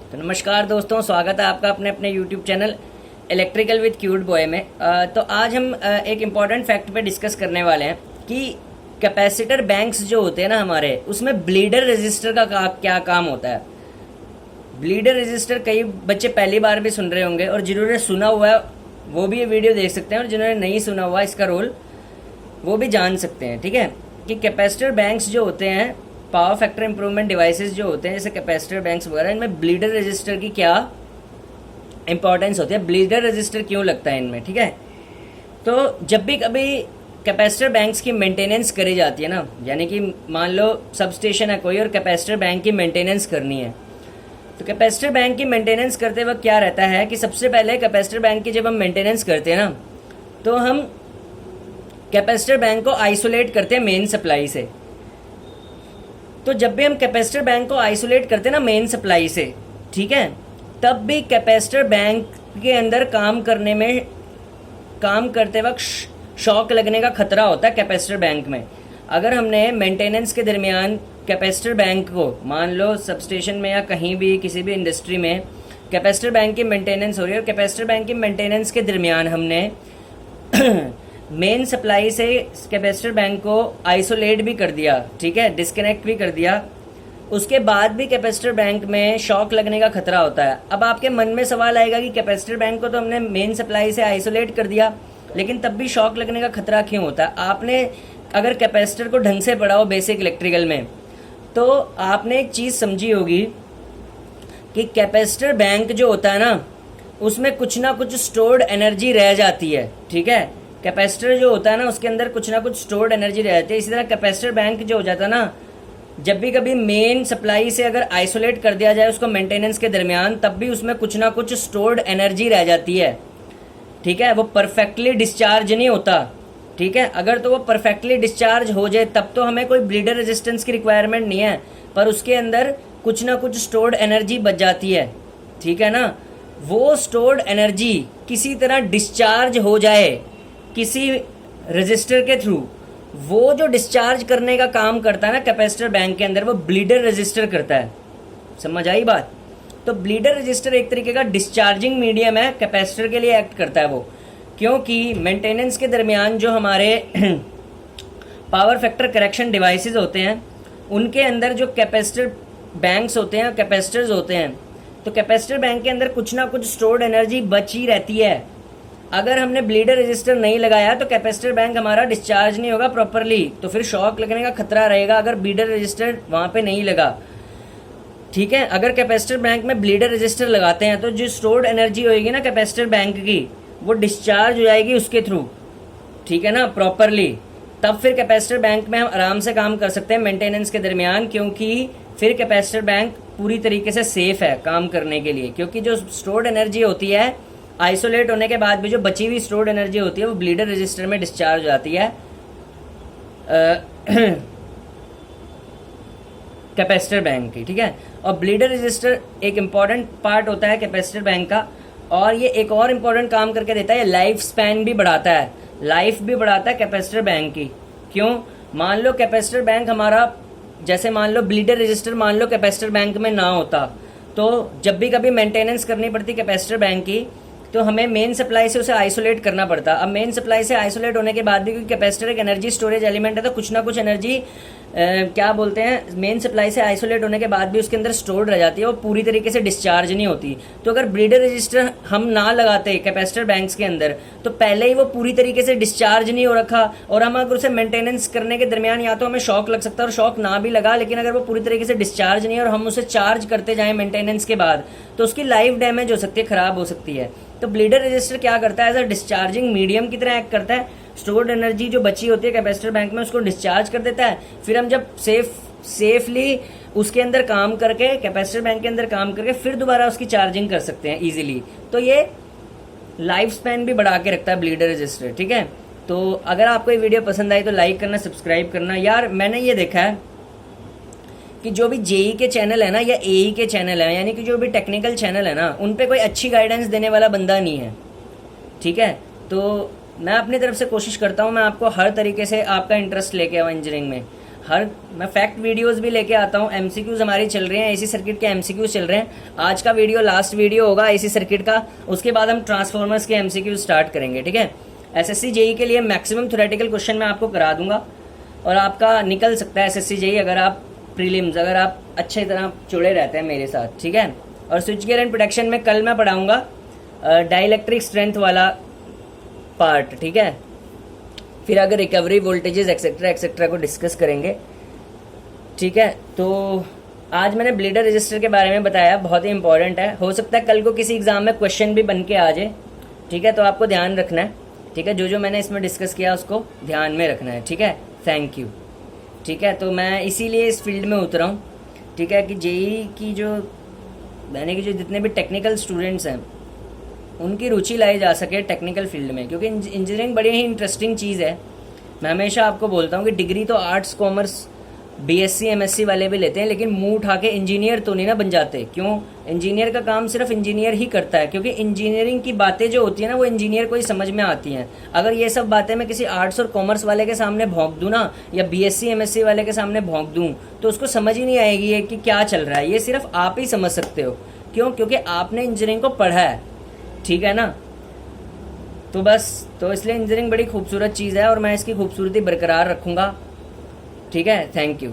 तो नमस्कार दोस्तों, स्वागत है आपका अपने अपने YouTube channel electrical with cute boy में। तो आज हम एक इम्पॉर्टेंट फैक्ट पे डिस्कस करने वाले हैं कि कैपेसिटर बैंक्स जो होते हैं ना हमारे, उसमें ब्लीडर रेजिस्टर का क्या काम होता है। ब्लीडर रेजिस्टर कई बच्चे पहली बार भी सुन रहे होंगे और जिन्होंने सुना हुआ है वो भी ये वीडियो देख सकते हैं और जिन्होंने नहीं सुना हुआ इसका रोल वो भी जान सकते हैं। ठीक है कि कैपेसिटर बैंक्स जो होते हैं, पावर फैक्टर इंप्रूवमेंट डिवाइसेस जो होते हैं जैसे कैपेसिटर बैंक्स वगैरह, इनमें ब्लीडर रजिस्टर की क्या इंपॉर्टेंस होती है, ब्लीडर रजिस्टर क्यों लगता है इनमें। ठीक है, तो जब भी कभी कैपेसिटर बैंक्स की मेंटेनेंस करी जाती है ना, यानी कि मान लो सब स्टेशन है कोई और कैपेसिटर बैंक की मेंटेनेंस करनी है, तो कैपेसिटर बैंक की मेंटेनेंस करते वक्त क्या रहता है कि सबसे पहले कैपेसिटर बैंक की जब हम मेंटेनेंस करते हैं ना, तो हम कैपेसिटर बैंक को आइसोलेट करते हैं मेन सप्लाई से। तो जब भी हम कैपेसिटर बैंक को आइसोलेट करते हैं ना मेन सप्लाई से, ठीक है, तब भी कैपेसिटर बैंक के अंदर काम करते वक्त शॉक लगने का खतरा होता है कैपेसिटर बैंक में। अगर हमने मेंटेनेंस के दरमियान कैपेसिटर बैंक को, मान लो सब स्टेशन में या कहीं भी किसी भी इंडस्ट्री में कैपेसिटर बैंक की मेंटेनेंस हो रही है और कैपेसिटर बैंक की मेंटेनेंस के दरमियान हमने मेन सप्लाई से कैपेसिटर बैंक को आइसोलेट भी कर दिया, ठीक है, डिस्कनेक्ट भी कर दिया, उसके बाद भी कैपेसिटर बैंक में शॉक लगने का खतरा होता है। अब आपके मन में सवाल आएगा कि कैपेसिटर बैंक को तो हमने मेन सप्लाई से आइसोलेट कर दिया लेकिन तब भी शॉक लगने का खतरा क्यों होता है। आपने अगर कैपेसिटर को ढंग से पढ़ा हो बेसिक इलेक्ट्रिकल में, तो आपने एक चीज समझी होगी कि कैपेसिटर बैंक जो होता है ना, उसमें कुछ ना कुछ स्टोर्ड एनर्जी रह जाती है। ठीक है, कैपेसिटर जो होता है ना उसके अंदर कुछ ना कुछ स्टोर्ड एनर्जी रह जाती है। इसी तरह कैपेसिटर बैंक जो हो जाता है ना, जब भी कभी मेन सप्लाई से अगर आइसोलेट कर दिया जाए उसको मेंटेनेंस के दरमियान, तब भी उसमें कुछ ना कुछ स्टोर्ड एनर्जी रह जाती है। ठीक है, वो परफेक्टली डिस्चार्ज नहीं होता। ठीक है, अगर तो वो परफेक्टली डिस्चार्ज हो जाए तब तो हमें कोई ब्लीडर रेजिस्टेंस की रिक्वायरमेंट नहीं है, पर उसके अंदर कुछ ना कुछ स्टोर्ड एनर्जी बच जाती है। ठीक है ना, वो स्टोर्ड एनर्जी किसी तरह डिस्चार्ज हो जाए किसी रजिस्टर के थ्रू, वो जो डिस्चार्ज करने का काम करता है ना कैपेसिटर बैंक के अंदर, वो ब्लीडर रजिस्टर करता है। समझ आई बात। तो ब्लीडर रजिस्टर एक तरीके का डिस्चार्जिंग मीडियम है, कैपेसिटर के लिए एक्ट करता है वो, क्योंकि मेंटेनेंस के दरमियान जो हमारे पावर फैक्टर करेक्शन डिवाइसेस होते हैं उनके अंदर जो कैपेसिटर बैंक्स होते हैं, कैपेसिटर्स होते हैं, तो कैपेसिटर बैंक के अंदर कुछ ना कुछ स्टोर्ड एनर्जी बची रहती है। अगर हमने ब्लीडर रजिस्टर नहीं लगाया तो कैपेसिटर बैंक हमारा डिस्चार्ज नहीं होगा प्रॉपरली, तो फिर शॉक लगने का खतरा रहेगा अगर ब्लीडर रजिस्टर वहां पे नहीं लगा। ठीक है, अगर कैपेसिटर बैंक में ब्लीडर रजिस्टर लगाते हैं तो जो स्टोर्ड एनर्जी होगी ना कैपेसिटर बैंक की, वो डिस्चार्ज हो जाएगी उसके थ्रू। ठीक है ना, प्रॉपरली, तब फिर कैपेसिटर बैंक में हम आराम से काम कर सकते हैं मेंटेनेंस के दरमियान, क्योंकि फिर कैपेसिटर बैंक पूरी तरीके से सेफ है काम करने के लिए। क्योंकि जो स्टोर्ड एनर्जी होती है आइसोलेट होने के बाद भी जो बची हुई स्टोर्ड एनर्जी होती है वो ब्लीडर रजिस्टर में डिस्चार्ज हो जाती है कैपेसिटर बैंक की। ठीक है, और ब्लीडर रजिस्टर एक इम्पॉर्टेंट पार्ट होता है कैपेसिटर बैंक का, और ये एक और इम्पॉर्टेंट काम करके देता है, लाइफ स्पैन भी बढ़ाता है, लाइफ भी बढ़ाता है कैपेसिटर बैंक की। क्यों? मान लो कैपेसिटर बैंक हमारा, जैसे मान लो ब्लीडर रजिस्टर मान लो कैपेसिटर बैंक में ना होता, तो जब भी कभी मेंटेनेंस करनी पड़ती कैपेसिटर बैंक की, तो हमें मेन सप्लाई से उसे आइसोलेट करना पड़ता। अब मेन सप्लाई से आइसोलेट होने के बाद भी, क्योंकि कैपेसिटर एक एनर्जी स्टोरेज एलिमेंट है, तो कुछ ना कुछ एनर्जी क्या बोलते हैं, मेन सप्लाई से आइसोलेट होने के बाद भी उसके अंदर स्टोर्ड रह जाती है, वो पूरी तरीके से डिस्चार्ज नहीं होती। तो अगर ब्लीडर रजिस्टर हम ना लगाते कैपेसिटर बैंक्स के अंदर, तो पहले ही वो पूरी तरीके से डिस्चार्ज नहीं हो रखा, और हम अगर उसे मेंटेनेंस करने के दरमियान या तो हमें शॉक लग सकता है और शॉक ना भी लगा, लेकिन अगर वो पूरी तरीके से डिस्चार्ज नहीं है और हम उसे चार्ज करते जाएं मेंटेनेंस के बाद, तो उसकी लाइफ डैमेज हो सकती है, खराब हो सकती है। तो ब्लीडर रजिस्टर क्या करता है, एज अ डिस्चार्जिंग मीडियम की तरह एक्ट करता है, स्टोर्ड एनर्जी जो बची होती है कैपेसिटर बैंक में उसको डिस्चार्ज कर देता है। फिर हम जब सेफली उसके अंदर काम करके, कैपेसिटर बैंक के अंदर काम करके, फिर दोबारा उसकी चार्जिंग कर सकते हैं इजीली। तो ये लाइफ स्पैन भी बढ़ा के रखता है ब्लीडर रजिस्टर। ठीक है, तो अगर आपको ये वीडियो पसंद आई तो लाइक करना, सब्सक्राइब करना। यार मैंने ये देखा है कि जो भी जेई के चैनल है ना या एई के चैनल है, यानी कि जो भी टेक्निकल चैनल है ना, उन पे कोई अच्छी गाइडेंस देने वाला बंदा नहीं है। ठीक है, तो मैं अपनी तरफ से कोशिश करता हूँ मैं आपको हर तरीके से आपका इंटरेस्ट लेके आऊँ इंजीनियरिंग में, मैं फैक्ट वीडियोस भी लेके आता हूँ। एमसीक्यूज हमारी चल रहे हैं, एसी सर्किट के एमसीक्यूज चल रहे हैं। आज का वीडियो लास्ट वीडियो होगा एसी सर्किट का, उसके बाद हम ट्रांसफॉर्मर्स के एमसीक्यूज स्टार्ट करेंगे, ठीक है। एसएससी जेई के लिए मैक्सिमम थ्योरेटिकल क्वेश्चन मैं आपको करा दूंगा और आपका निकल सकता है एसएससी जेई अगर आप प्रीलिम्स, अगर आप अच्छे तरह जुड़े रहते हैं मेरे साथ, ठीक है। और स्विच गियर एंड प्रोटेक्शन में कल मैं पढ़ाऊंगा डाइलेक्ट्रिक स्ट्रेंथ वाला पार्ट, ठीक है। फिर अगर रिकवरी वोल्टेजेस एक्सेट्रा एक्सेट्रा को डिस्कस करेंगे, ठीक है। तो आज मैंने ब्लीडर रजिस्टर के बारे में बताया, बहुत ही इंपॉर्टेंट है। हो सकता है कल को किसी एग्जाम में क्वेश्चन भी बन के आ जाए, ठीक है। तो आपको ध्यान रखना है, ठीक है। जो मैंने इसमें डिस्कस किया उसको ध्यान में रखना है, ठीक है। थैंक यू, ठीक है। तो मैं इसीलिए इस फील्ड में उतरा हूँ, ठीक है, कि जेई की जो यानी कि जो जितने भी टेक्निकल स्टूडेंट्स हैं उनकी रुचि लाई जा सके टेक्निकल फील्ड में, क्योंकि इंजीनियरिंग बड़ी ही इंटरेस्टिंग चीज़ है। मैं हमेशा आपको बोलता हूँ कि डिग्री तो आर्ट्स कॉमर्स बीएससी एमएससी वाले भी लेते हैं, लेकिन मुंह उठा के इंजीनियर तो नहीं ना बन जाते। क्यों? इंजीनियर का काम सिर्फ इंजीनियर ही करता है, क्योंकि इंजीनियरिंग की बातें जो होती है ना वो इंजीनियर को ही समझ में आती हैं। अगर ये सब बातें मैं किसी आर्ट्स और कॉमर्स वाले के सामने भोंक दूँ ना, या बीएससी एमएससी वाले के सामने भोंक दूँ, तो उसको समझ ही नहीं आएगी कि क्या चल रहा है। ये सिर्फ आप ही समझ सकते हो। क्यों? क्योंकि आपने इंजीनियरिंग को पढ़ा है, ठीक है ना। तो बस तो इसलिए इंजीनियरिंग बड़ी खूबसूरत चीज़ है और मैं इसकी खूबसूरती बरकरार रखूँगा, ठीक है। Thank you.